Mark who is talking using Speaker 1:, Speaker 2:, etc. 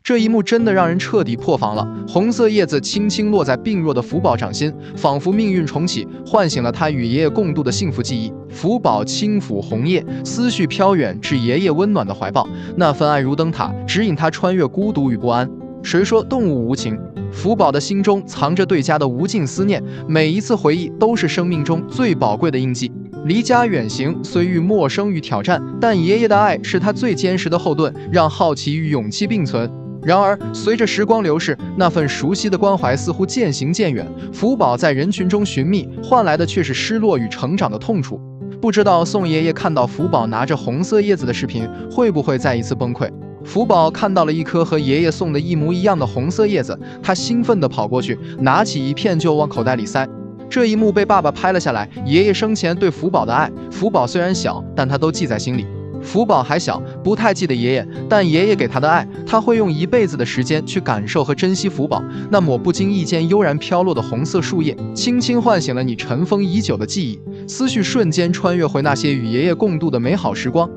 Speaker 1: 这一幕真的让人彻底破防了。红色叶子轻轻落在病弱的福宝掌心，仿佛命运重启，唤醒了他与爷爷共度的幸福记忆。福宝轻抚红叶，思绪飘远至爷爷温暖的怀抱，那份爱如灯塔，指引他穿越孤独与不安。谁说动物无情？福宝的心中藏着对家的无尽思念，每一次回忆都是生命中最宝贵的印记。离家远行，虽遇陌生与挑战，但爷爷的爱是他最坚实的后盾，让好奇与勇气并存。然而，随着时光流逝，那份熟悉的关怀似乎渐行渐远。福宝在人群中寻觅，换来的却是失落与成长的痛楚。不知道宋爷爷看到福宝拿着红色叶子的视频，会不会再一次崩溃？福宝看到了一颗和爷爷送的一模一样的红色叶子，他兴奋地跑过去，拿起一片就往口袋里塞。这一幕被爸爸拍了下来，爷爷生前对福宝的爱，福宝虽然小，但他都记在心里。福宝还小，不太记得爷爷，但爷爷给他的爱，他会用一辈子的时间去感受和珍惜福宝。那抹不经意间悠然飘落的红色树叶，轻轻唤醒了你尘封已久的记忆，思绪瞬间穿越回那些与爷爷共度的美好时光。